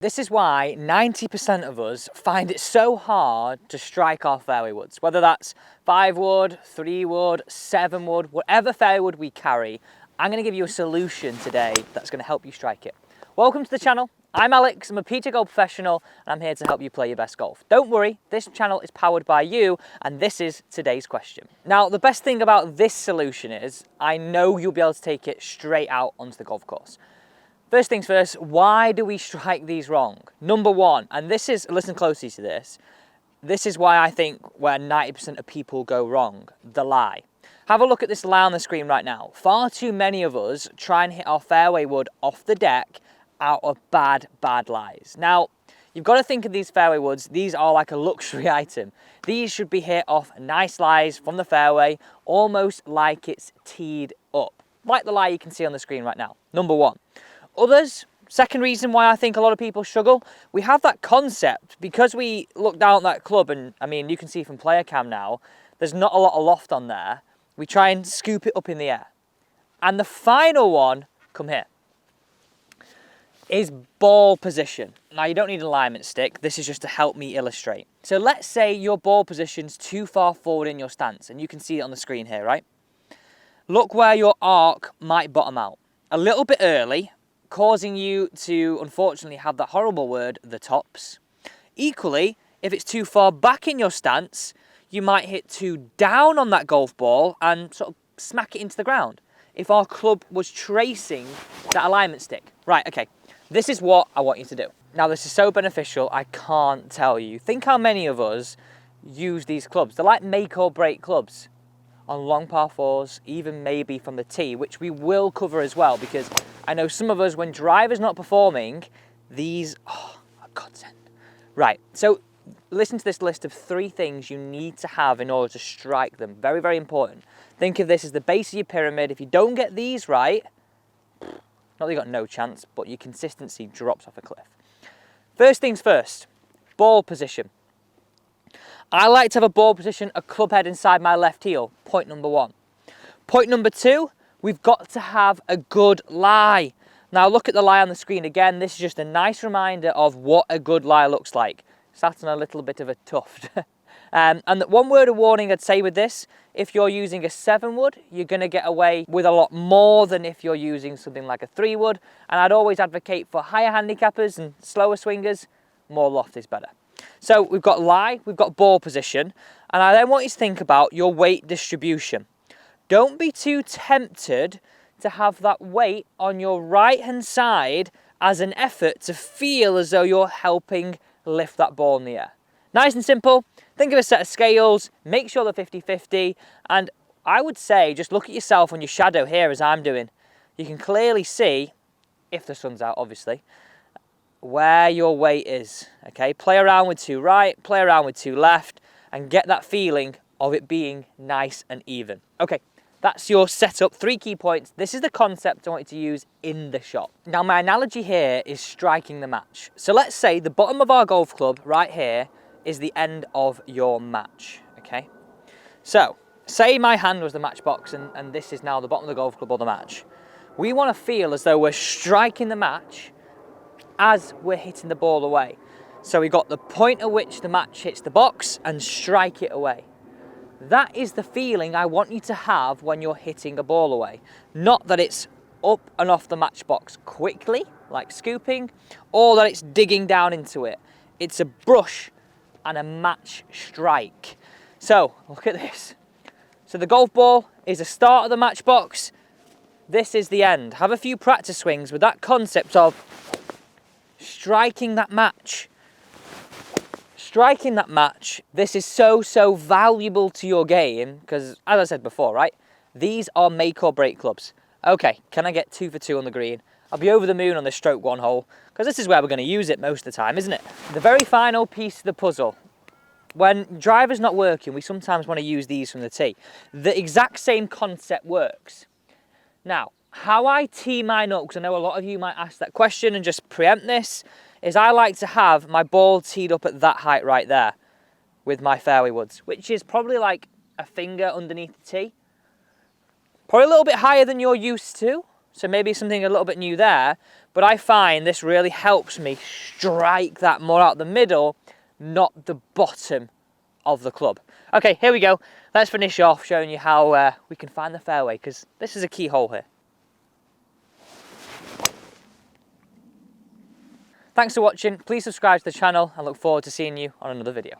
This is why 90% of us find it so hard to strike our fairway woods, whether that's 5 wood, 3 wood, 7 wood, whatever fairway wood we carry. I'm going to give you a solution today that's going to help you strike it. Welcome to the channel. I'm Alex, I'm a PGA golf professional, and I'm here to help you play your best golf. Don't worry, this channel is powered by you, and this is today's question. Now, the best thing about this solution is I know you'll be able to take it straight out onto the golf course. First things first, why do we strike these wrong? Number one, and this is, listen closely to this, this is why I think where 90% of people go wrong, the lie. Have a look at this lie on the screen right now. Far too many of us try and hit our fairway wood off the deck out of bad lies. Now, you've got to think of these fairway woods, these are like a luxury item. These should be hit off nice lies from the fairway, almost like it's teed up. Like the lie you can see on the screen right now, number one. Others, second reason why I think a lot of people struggle, we have that concept, because we look down at that club, and I mean, you can see from player cam now, there's not a lot of loft on there. We try and scoop it up in the air. And the final one, come here, is ball position. Now, you don't need an alignment stick. This is just to help me illustrate. So let's say your ball position's too far forward in your stance, and you can see it on the screen here, right? Look where your arc might bottom out. A little bit early, causing you to, unfortunately, have that horrible word, the tops. Equally, if it's too far back in your stance, you might hit too down on that golf ball and sort of smack it into the ground. If our club was tracing that alignment stick. Right, okay, this is what I want you to do. Now, this is so beneficial, I can't tell you. Think how many of us use these clubs. They're like make or break clubs on long par fours, even maybe from the tee, which we will cover as well, because I know some of us, when driver's not performing, these are a godsend. Right, so listen to this list of 3 things you need to have in order to strike them. Very, very important. Think of this as the base of your pyramid. If you don't get these right, not that you've got no chance, but your consistency drops off a cliff. First things first, ball position. I like to have a ball position, a club head inside my left heel, point number 1. Point number 2, we've got to have a good lie. Now look at the lie on the screen again. This is just a nice reminder of what a good lie looks like. Sat on a little bit of a tuft. And one word of warning I'd say with this, if you're using a 7 wood, you're going to get away with a lot more than if you're using something like a 3 wood. And I'd always advocate for higher handicappers and slower swingers, more loft is better. So we've got lie, we've got ball position, and I then want you to think about your weight distribution. Don't be too tempted to have that weight on your right hand side as an effort to feel as though you're helping lift that ball in the air. Nice and simple. Think of a set of scales, make sure they're 50-50, and I would say just look at yourself on your shadow here as I'm doing. You can clearly see, if the sun's out obviously, where your weight is, okay? Play around with 2 right, play around with 2 left, and get that feeling of it being nice and even. Okay, that's your setup, 3 key points. This is the concept I want you to use in the shot. Now, my analogy here is striking the match. So let's say the bottom of our golf club right here is the end of your match, okay? So, say my hand was the match box and this is now the bottom of the golf club or the match. We want to feel as though we're striking the match as we're hitting the ball away. So we've got the point at which the match hits the box and strike it away. That is the feeling I want you to have when you're hitting a ball away. Not that it's up and off the match box quickly, like scooping, or that it's digging down into it. It's a brush and a match strike. So look at this. So the golf ball is the start of the match box. This is the end. Have a few practice swings with that concept of striking that match. Striking that match, this is so valuable to your game because, as I said before, right, these are make or break clubs. Okay, can I get 2 for 2 on the green? I'll be over the moon on this stroke 1 hole because this is where we're going to use it most of the time, isn't it? The very final piece of the puzzle. When driver's not working, we sometimes want to use these from the tee. The exact same concept works. Now, how I tee mine up, because I know a lot of you might ask that question and just preempt this, is I like to have my ball teed up at that height right there with my fairway woods, which is probably like a finger underneath the tee. Probably a little bit higher than you're used to, So maybe something a little bit new there, but I find this really helps me strike that more out the middle, not the bottom of the club. Okay, here we go. Let's finish off showing you how we can find the fairway, because this is a key hole here. Thanks for watching. Please subscribe to the channel. I look forward to seeing you on another video.